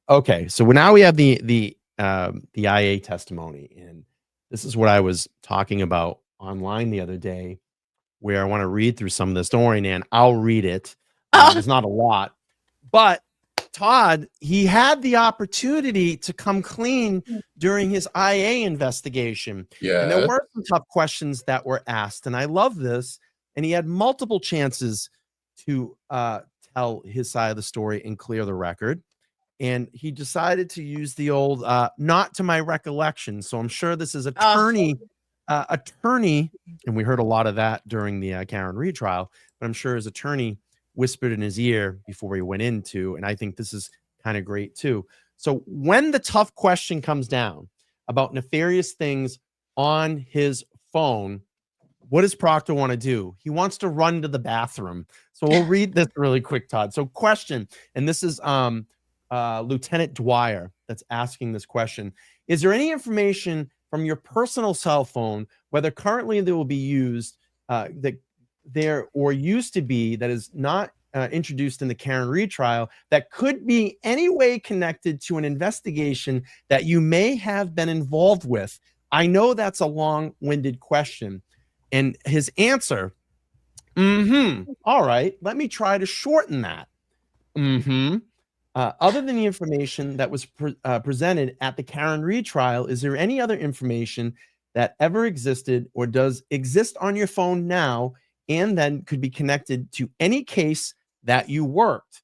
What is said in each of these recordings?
Okay, so now we have the IA testimony, and this is what I was talking about online the other day, where I want to read through some of this. Don't worry, Nan, I'll read it. Oh, There's not a lot, but Todd, he had the opportunity to come clean during his IA investigation, and there Yeah. were some tough questions that were asked, and I love this. And he had multiple chances to tell his side of the story and clear the record, and he decided to use the old not to my recollection. So I'm sure this is attorney, and we heard a lot of that during the Karen Reed trial, but I'm sure his attorney whispered in his ear before he went into, and I think this is kind of great too. So when the tough question comes down about nefarious things on his phone, what does Proctor want to do? He wants to run to the bathroom. So we'll read this really quick, Todd. So question, and this is Lieutenant Dwyer that's asking this question. Is there any information from your personal cell phone, whether currently they will be used, that there or used to be, that is not introduced in the Karen Reed trial, that could be any way connected to an investigation that you may have been involved with? I know that's a long-winded question. And his answer, all right, let me try to shorten that. Other than the information that was presented at the Karen Reed trial, is there any other information that ever existed or does exist on your phone now and then could be connected to any case that you worked?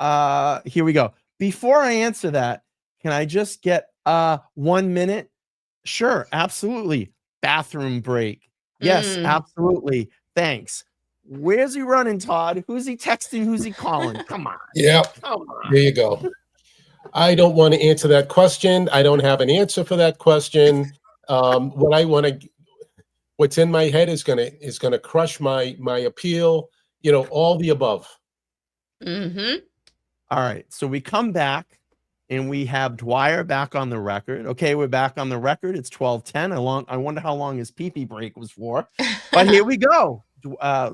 Here we go. Before I answer that, can I just get 1 minute? Sure, absolutely. Bathroom break. Yes, absolutely. Thanks. Where's he running, Todd? Who's he texting? Who's he calling? Come on. Yeah. Come on. There you go. I don't want to answer that question. I don't have an answer for that question. What I want to, what's in my head is gonna crush my appeal. You know, all the above. Mm-hmm. All right. So we come back and we have Dwyer back on the record. Okay, we're back on the record. It's 12:10. I wonder how long his pee-pee break was for. But here we go.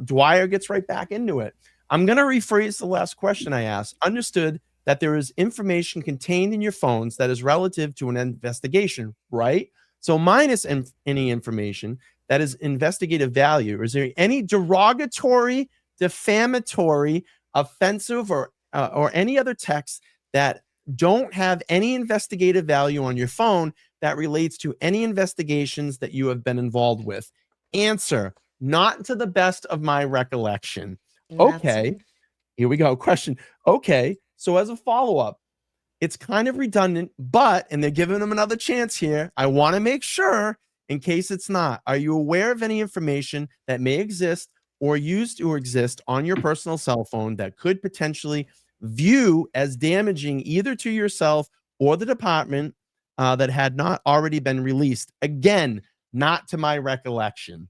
Dwyer gets right back into it. I'm going to rephrase the last question I asked. Understood that there is information contained in your phones that is relative to an investigation, right? So minus any information that is investigative value. Is there any derogatory, defamatory, offensive, or any other text that don't have any investigative value on your phone that relates to any investigations that you have been involved with? Answer: not to the best of my recollection. Okay, here we go. Question. Okay, so as a follow-up, it's kind of redundant, but, and they're giving them another chance here, I want to make sure, in case it's not, are you aware of any information that may exist or used to exist on your personal cell phone that could potentially view as damaging either to yourself or the department that had not already been released? Again, not to my recollection.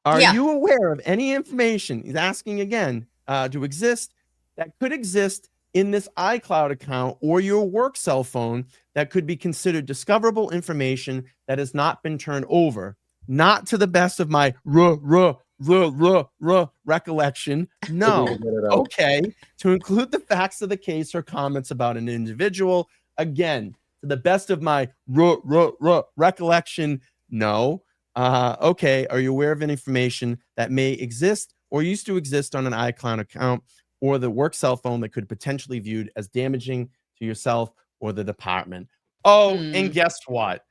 Are you aware of any information, he's asking again, to exist, that could exist in this iCloud account or your work cell phone that could be considered discoverable information that has not been turned over? Not to the best of my recollection. No. Okay. To include the facts of the case or comments about an individual. Again, to the best of my recollection. No. Okay. Are you aware of any information that may exist or used to exist on an iCloud account or the work cell phone that could potentially be viewed as damaging to yourself or the department? Oh, and guess what?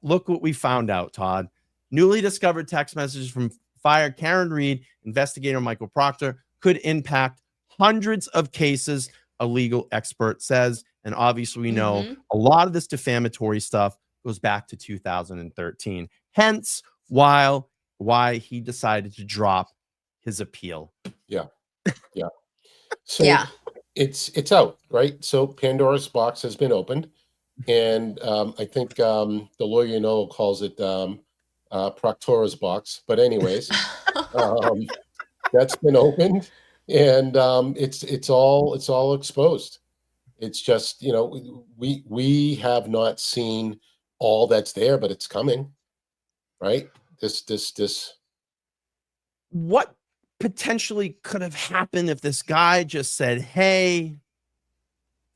Look what we found out, Todd. Newly discovered text messages from fired Karen Reed, investigator Michael Proctor, could impact hundreds of cases, a legal expert says. And obviously, we know a lot of this defamatory stuff goes back to 2013. Hence, why he decided to drop his appeal. Yeah. Yeah. So it's out, right? So Pandora's box has been opened. And I think the lawyer calls it Proctora's box. But anyways, that's been opened, and it's all exposed. It's just, we have not seen all that's there, but it's coming, right? This. What potentially could have happened if this guy just said, hey,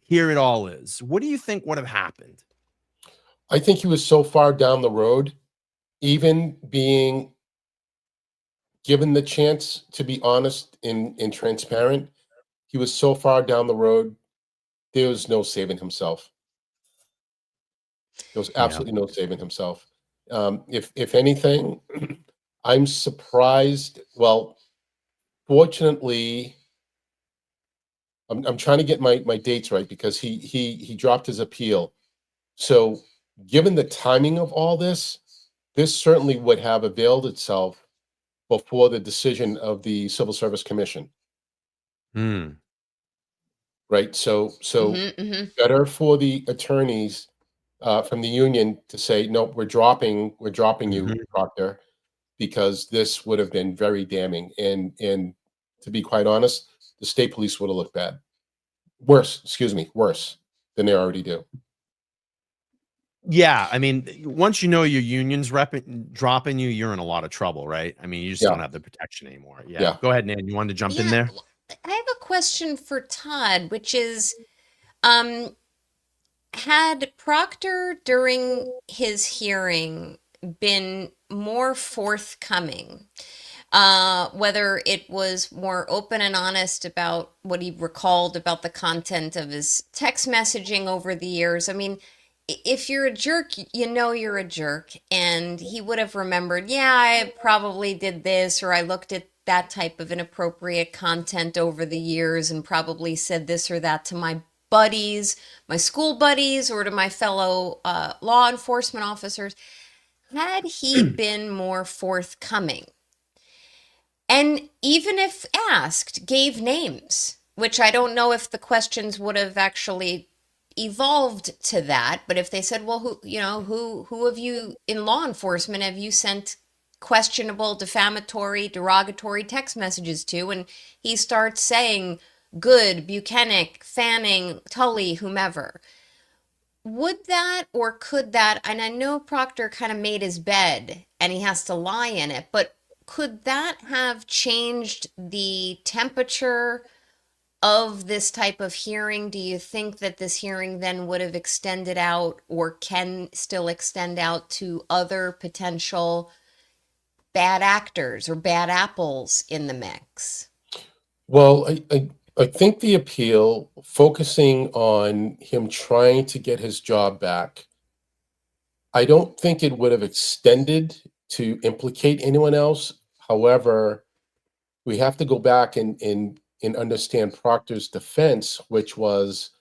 here it all is. What do you think would have happened? I think he was so far down the road, even being given the chance to be honest and transparent, he was so far down the road, there was no saving himself. There was Yeah. absolutely no saving himself. If anything, I'm surprised. Well, fortunately, I'm trying to get my dates right because he dropped his appeal. So, given the timing of all this, this certainly would have availed itself before the decision of the Civil Service Commission, Hmm. right? So Mm-hmm. better for the attorneys from the union to say, no, we're dropping you, Mhm. Proctor, because this would have been very damning. And to be quite honest, the state police would have looked bad. Worse than they already do. Yeah, I mean, once you know your union's dropping you, you're in a lot of trouble, right? I mean, you just Yeah, don't have the protection anymore. Yeah. yeah. Go ahead, Nan. You wanted to jump in Yeah, there? I have a question for Todd, which is, um, had Proctor during his hearing been more forthcoming, whether it was more open and honest about what he recalled about the content of his text messaging over the years? I mean, if you're a jerk, you know you're a jerk, and he would have remembered, yeah, I probably did this, or I looked at that type of inappropriate content over the years and probably said this or that to my buddies, my school buddies, or to my fellow law enforcement officers. Had he been more forthcoming, and even if asked, gave names, which I don't know if the questions would have actually evolved to that, but if they said, well, who have you in law enforcement have you sent questionable, defamatory, derogatory text messages to? And he starts saying Good, Buchanan, Fanning, Tully, whomever. Would that or could that, and I know Proctor kind of made his bed and he has to lie in it, but could that have changed the temperature of this type of hearing? Do you think that this hearing then would have extended out or can still extend out to other potential bad actors or bad apples in the mix? Well, I think the appeal focusing on him trying to get his job back, I don't think it would have extended to implicate anyone else. However, we have to go back and understand Proctor's defense, which was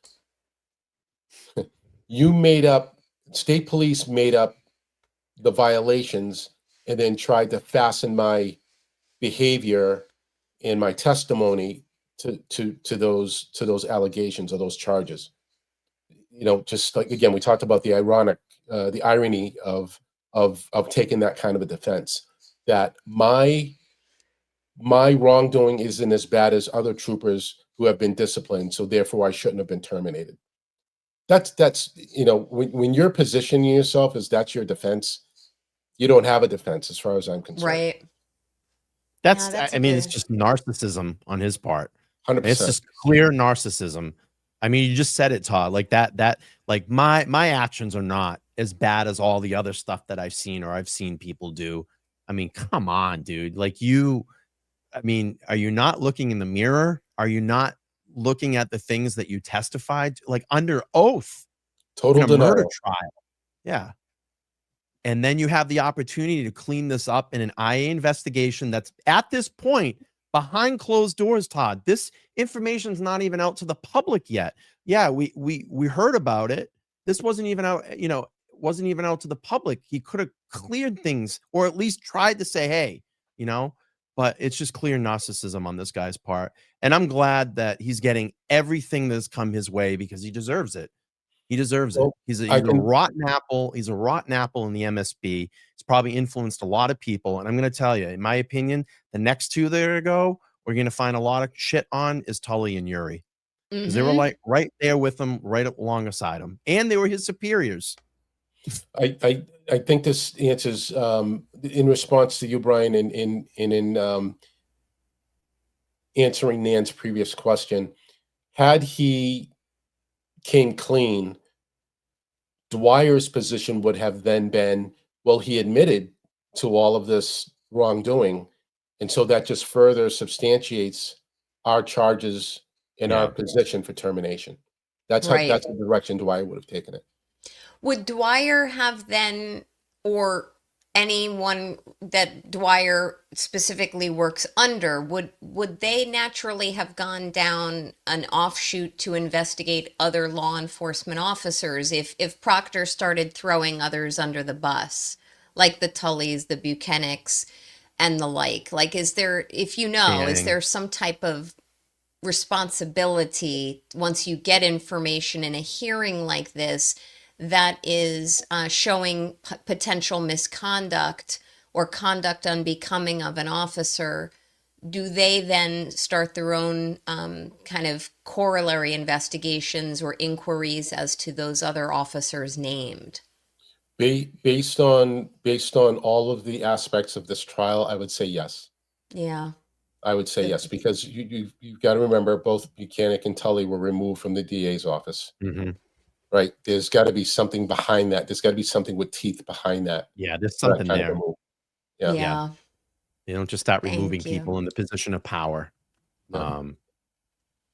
you made up, state police made up the violations and then tried to fasten my behavior and my testimony to those allegations or those charges. You know, just like again, we talked about the irony of taking that kind of a defense. That my wrongdoing isn't as bad as other troopers who have been disciplined, so therefore I shouldn't have been terminated. That's when you're positioning yourself as that's your defense, you don't have a defense as far as I'm concerned. Right. Yeah, That's, that's a I mean, it's good. just narcissism on his part. It's 100%. just clear narcissism. I mean, you just said it, Todd. Like like my actions are not as bad as all the other stuff that I've seen or I've seen people do. I mean, come on, dude. I mean, are you not looking in the mirror? Are you not looking at the things that you testified like under oath in Total a murder denial. trial? Yeah. And then you have the opportunity to clean this up in an IA investigation that's at this point behind closed doors, Todd. This information's not even out to the public yet. Yeah, we heard about it. This wasn't even out, wasn't even out to the public. He could have cleared things or at least tried to say, hey, but it's just clear narcissism on this guy's part. And I'm glad that he's getting everything that's come his way because he deserves it. He deserves it. Well, He's a I he's a can rotten apple. He's a rotten apple in the MSB. It's probably influenced a lot of people. And I'm going to tell you, in my opinion, the next two there to go, we're going to find a lot of shit on is Tully and Yuri because they were Mm-hmm. like right there with him, right alongside him, and they were his superiors. I think this answers in response to you, Brian, in answering Nan's previous question. Had he came clean, Dwyer's position would have then been, well, he admitted to all of this wrongdoing, and so that just further substantiates our charges and our Yeah. position for termination. That's Right. the direction Dwyer would have taken it. Would Dwyer have then, or anyone that Dwyer specifically works under, would they naturally have gone down an offshoot to investigate other law enforcement officers if Proctor started throwing others under the bus, like the Tullys, the Buchanans, and the like? Like, is there, if you know, is Channing. there some type of responsibility once you get information in a hearing like this that is showing potential misconduct or conduct unbecoming of an officer? Do they then start their own kind of corollary investigations or inquiries as to those other officers named? Based on all of the aspects of this trial, I would say yes. Yeah. I would say yes, because you've got to remember both Buchanan and Tully were removed from the DA's office, Mhm. right? There's got to be something behind that. There's got to be something with teeth behind that. Yeah, there's For that something kind of a there. move. Yeah. Yeah. You don't just start removing Thank you. people in the position of power. Yeah.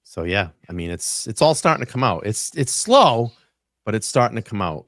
So yeah, I mean, it's all starting to come out. It's slow, but it's starting to come out.